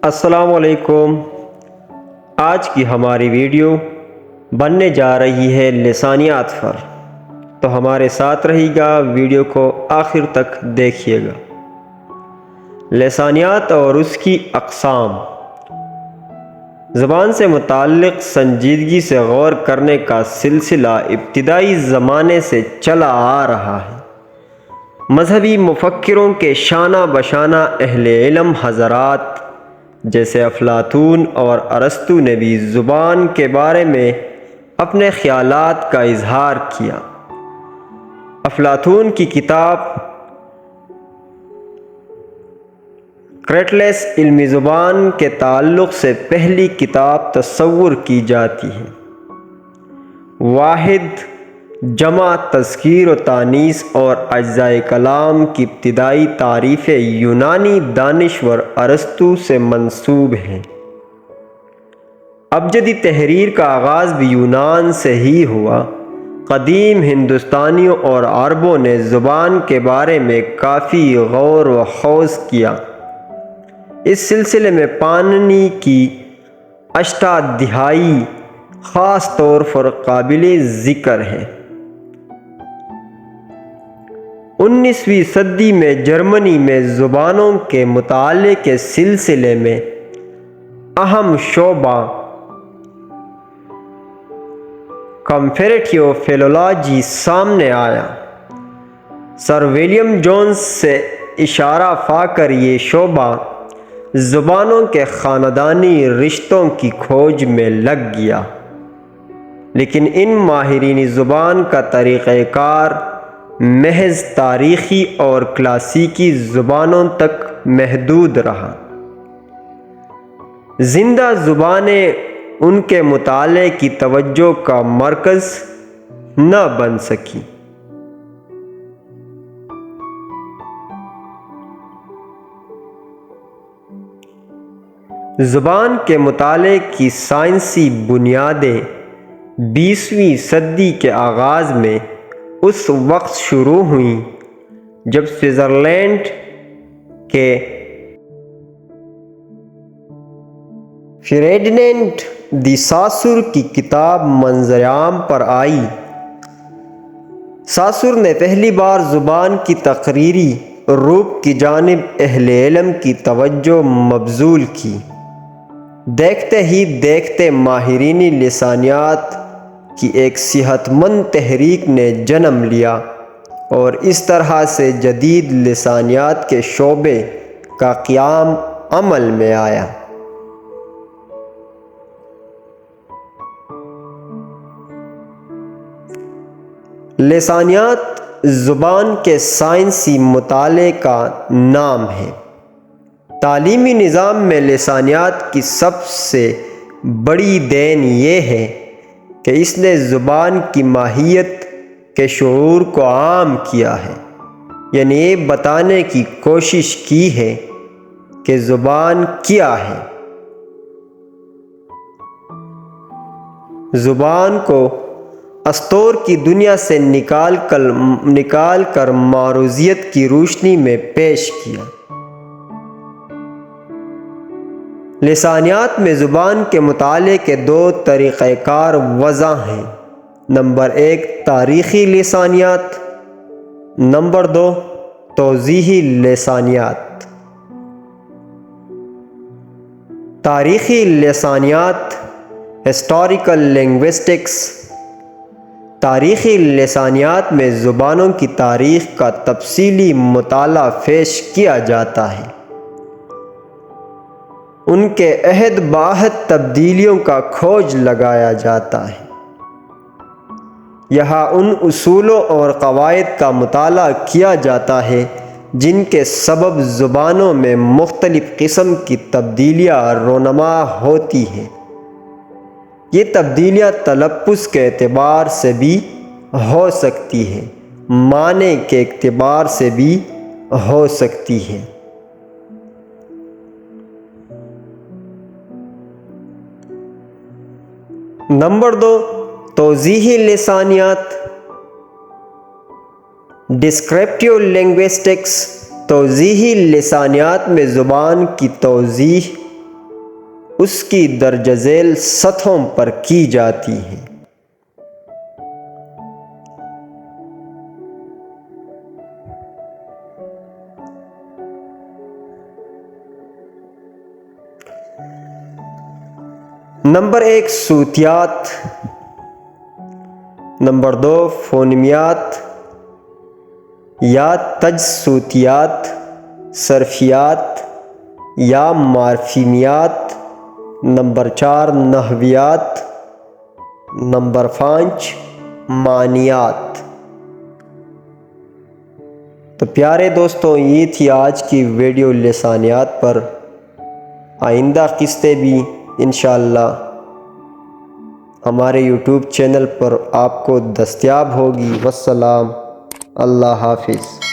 السلام علیکم۔ آج کی ہماری ویڈیو بننے جا رہی ہے لسانیات پر، تو ہمارے ساتھ رہی گا، ویڈیو کو آخر تک دیکھیے گا۔ لسانیات اور اس کی اقسام۔ زبان سے متعلق سنجیدگی سے غور کرنے کا سلسلہ ابتدائی زمانے سے چلا آ رہا ہے۔ مذہبی مفکروں کے شانہ بشانہ اہل علم حضرات جیسے افلاطون اور ارسطو نے بھی زبان کے بارے میں اپنے خیالات کا اظہار کیا۔ افلاطون کی کتاب کریٹلس علمی زبان کے تعلق سے پہلی کتاب تصور کی جاتی ہے۔ واحد جمع تذکیر و تانیث اور اجزائے کلام کی ابتدائی تعریفیں یونانی دانشور ارسطو سے منسوب ہیں۔ ابجدی تحریر کا آغاز بھی یونان سے ہی ہوا۔ قدیم ہندوستانیوں اور عربوں نے زبان کے بارے میں کافی غور و خوض کیا۔ اس سلسلے میں پاننی کی اشٹادھیائی خاص طور پر قابل ذکر ہے۔ 19ویں صدی میں جرمنی میں زبانوں کے مطالعے کے سلسلے میں اہم شعبہ کمپیریٹیو فلولوجی سامنے آیا۔ سر ولیم جونز سے اشارہ پا کر یہ شعبہ زبانوں کے خاندانی رشتوں کی کھوج میں لگ گیا، لیکن ان ماہرین زبان کا طریقہ کار محض تاریخی اور کلاسیکی زبانوں تک محدود رہا۔ زندہ زبانیں ان کے مطالعے کی توجہ کا مرکز نہ بن سکیں۔ زبان کے مطالعے کی سائنسی بنیادیں 20ویں صدی کے آغاز میں اس وقت شروع ہوئیں جب سوئٹزرلینڈ کے فردینانڈ دی ساسور کی کتاب منظر عام پر آئی۔ ساسور نے پہلی بار زبان کی تقریری روپ کی جانب اہل علم کی توجہ مبذول کی۔ دیکھتے ہی دیکھتے ماہرین لسانیات کی ایک صحت مند تحریک نے جنم لیا اور اس طرح سے جدید لسانیات کے شعبے کا قیام عمل میں آیا۔ لسانیات زبان کے سائنسی مطالعے کا نام ہے۔ تعلیمی نظام میں لسانیات کی سب سے بڑی دین یہ ہے کہ اس نے زبان کی ماہیت کے شعور کو عام کیا ہے، یعنی یہ بتانے کی کوشش کی ہے کہ زبان کیا ہے۔ زبان کو اسطور کی دنیا سے نکال کر معروضیت کی روشنی میں پیش کیا۔ لسانیات میں زبان کے مطالعے کے دو طریقہ کار واضح ہیں۔ نمبر 1 تاریخی لسانیات، نمبر 2 توضیحی لسانیات۔ تاریخی لسانیات ہسٹوریکل لنگوسٹکس۔ تاریخی لسانیات میں زبانوں کی تاریخ کا تفصیلی مطالعہ پیش کیا جاتا ہے، ان کے عہد بعہد تبدیلیوں کا کھوج لگایا جاتا ہے۔ یہاں ان اصولوں اور قواعد کا مطالعہ کیا جاتا ہے جن کے سبب زبانوں میں مختلف قسم کی تبدیلیاں رونما ہوتی ہیں۔ یہ تبدیلیاں تلفظ کے اعتبار سے بھی ہو سکتی ہیں، معنی کے اعتبار سے بھی ہو سکتی ہیں۔ نمبر 2 توضیحی لسانیات، ڈسکرپٹیو لنگوسٹکس۔ توضیحی لسانیات میں زبان کی توضیح اس کی درج ذیل سطحوں پر کی جاتی ہیں۔ نمبر 1 صوتیات، نمبر 2 فونیمیات یا تجصوتیات، صرفیات یا مارفیمیات، نمبر 4 نحویات، نمبر 5 معنیات۔ تو پیارے دوستوں، یہ تھی آج کی ویڈیو لسانیات پر۔ آئندہ قسطیں بھی انشاءاللہ ہمارے یوٹیوب چینل پر آپ کو دستیاب ہوگی۔ والسلام، اللہ حافظ۔